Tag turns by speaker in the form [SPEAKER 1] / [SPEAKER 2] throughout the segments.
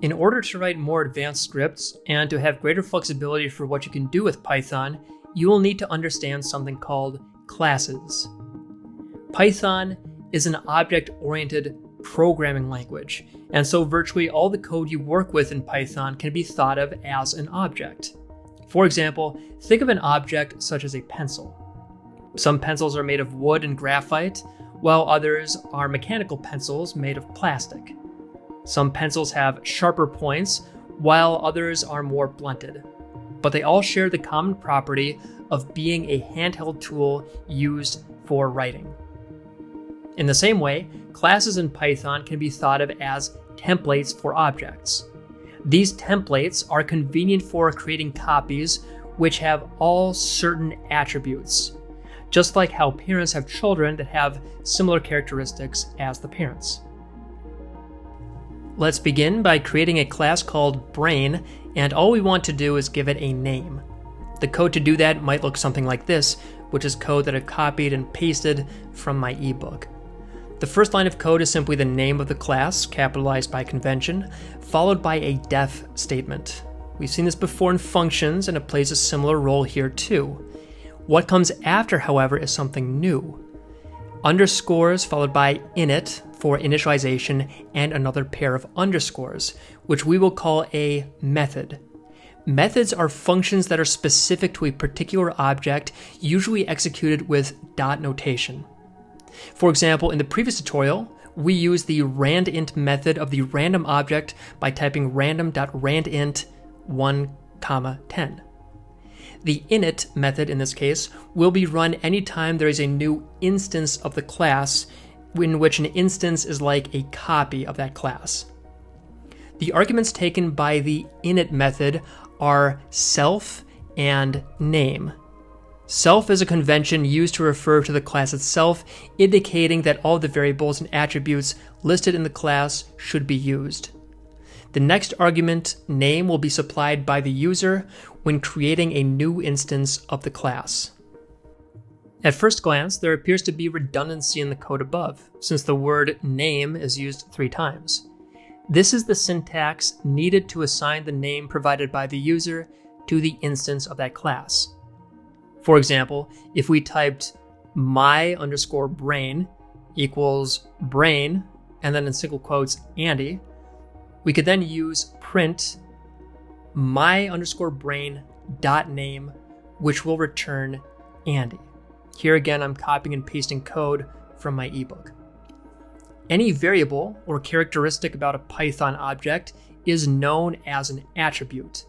[SPEAKER 1] In order to write more advanced scripts and to have greater flexibility for what you can do with Python, you will need to understand something called classes. Python is an object-oriented programming language, and so virtually all the code you work with in Python can be thought of as an object. For example, think of an object such as a pencil. Some pencils are made of wood and graphite, while others are mechanical pencils made of plastic. Some pencils have sharper points, while others are more blunted. But they all share the common property of being a handheld tool used for writing. In the same way, classes in Python can be thought of as templates for objects. These templates are convenient for creating copies which have all certain attributes, just like how parents have children that have similar characteristics as the parents. Let's begin by creating a class called brain, and all we want to do is give it a name. The code to do that might look something like this, which is code that I've copied and pasted from my ebook. The first line of code is simply the name of the class, capitalized by convention, followed by a def statement. We've seen this before in functions, and it plays a similar role here too. What comes after, however, is something new. Underscores followed by init for initialization and another pair of underscores, which we will call a method. Methods are functions that are specific to a particular object, usually executed with dot notation. For example, in the previous tutorial, we used the randint method of the random object by typing random.randint 1,10. The init method in this case will be run anytime there is a new instance of the class, in which an instance is like a copy of that class. The arguments taken by the init method are self and name. Self is a convention used to refer to the class itself, indicating that all the variables and attributes listed in the class should be used. The next argument, name, will be supplied by the user when creating a new instance of the class. At first glance, there appears to be redundancy in the code above, since the word name is used 3 times. This is the syntax needed to assign the name provided by the user to the instance of that class. For example, if we typed my_brain equals brain, and then in single quotes, Andy, we could then use print my_brain.name, which will return Andy. Here again, I'm copying and pasting code from my ebook. Any variable or characteristic about a Python object is known as an attribute,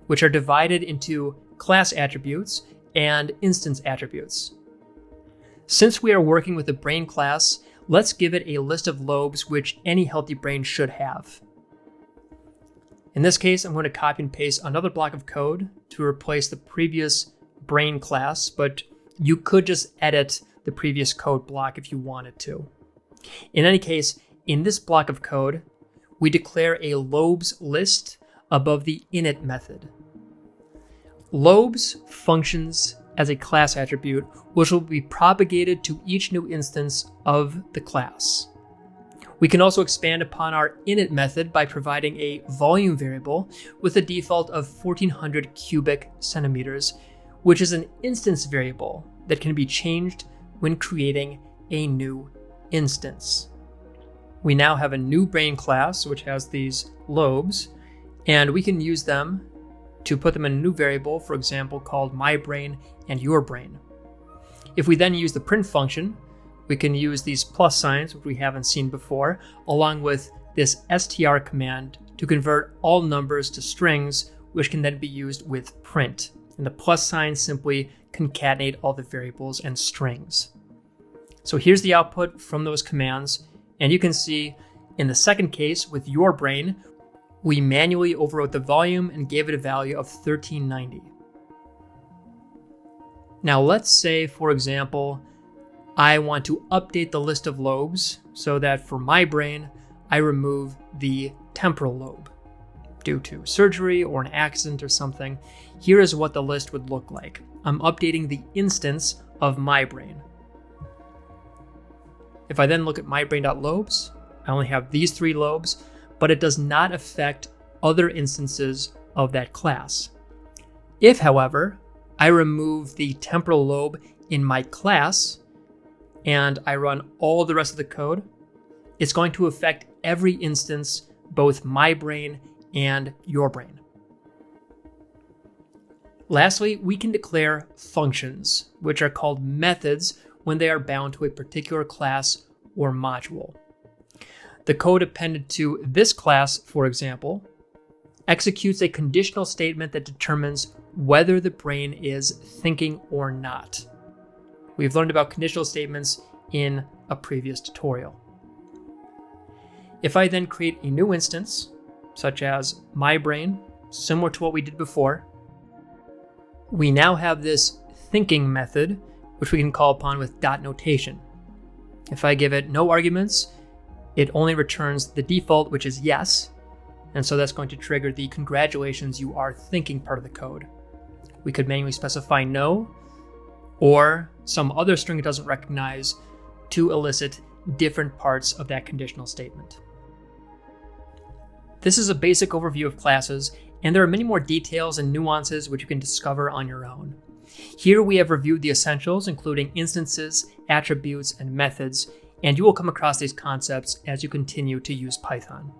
[SPEAKER 1] which are divided into class attributes and instance attributes. Since we are working with the brain class, let's give it a list of lobes which any healthy brain should have. In this case, I'm going to copy and paste another block of code to replace the previous brain class, but you could just edit the previous code block if you wanted to. In any case, in this block of code, we declare a lobes list above the init method. Lobes functions as a class attribute, which will be propagated to each new instance of the class. We can also expand upon our init method by providing a volume variable with a default of 1400 cubic centimeters, which is an instance variable that can be changed when creating a new instance. We now have a new brain class which has these lobes, and we can use them to put them in a new variable, for example, called my brain and your brain. If we then use the print function, we can use these plus signs, which we haven't seen before, along with this str command to convert all numbers to strings, which can then be used with print. And the plus signs simply concatenate all the variables and strings. So here's the output from those commands, and you can see in the second case with your brain, we manually overwrote the volume and gave it a value of 1390. Now let's say, for example, I want to update the list of lobes so that for my brain, I remove the temporal lobe due to surgery or an accident or something. Here is what the list would look like. I'm updating the instance of my brain. If I then look at my brain.lobes, I only have these 3 lobes, but it does not affect other instances of that class. If, however, I remove the temporal lobe in my class and I run all the rest of the code, it's going to affect every instance, both my brain and your brain. Lastly, we can declare functions, which are called methods when they are bound to a particular class or module. The code appended to this class, for example, executes a conditional statement that determines whether the brain is thinking or not. We've learned about conditional statements in a previous tutorial. If I then create a new instance, such as my brain, similar to what we did before, we now have this thinking method, which we can call upon with dot notation. If I give it no arguments, it only returns the default, which is yes, and so that's going to trigger the congratulations, you are thinking part of the code. We could manually specify no, or some other string it doesn't recognize to elicit different parts of that conditional statement. This is a basic overview of classes, and there are many more details and nuances which you can discover on your own. Here we have reviewed the essentials, including instances, attributes, and methods, and you will come across these concepts as you continue to use Python.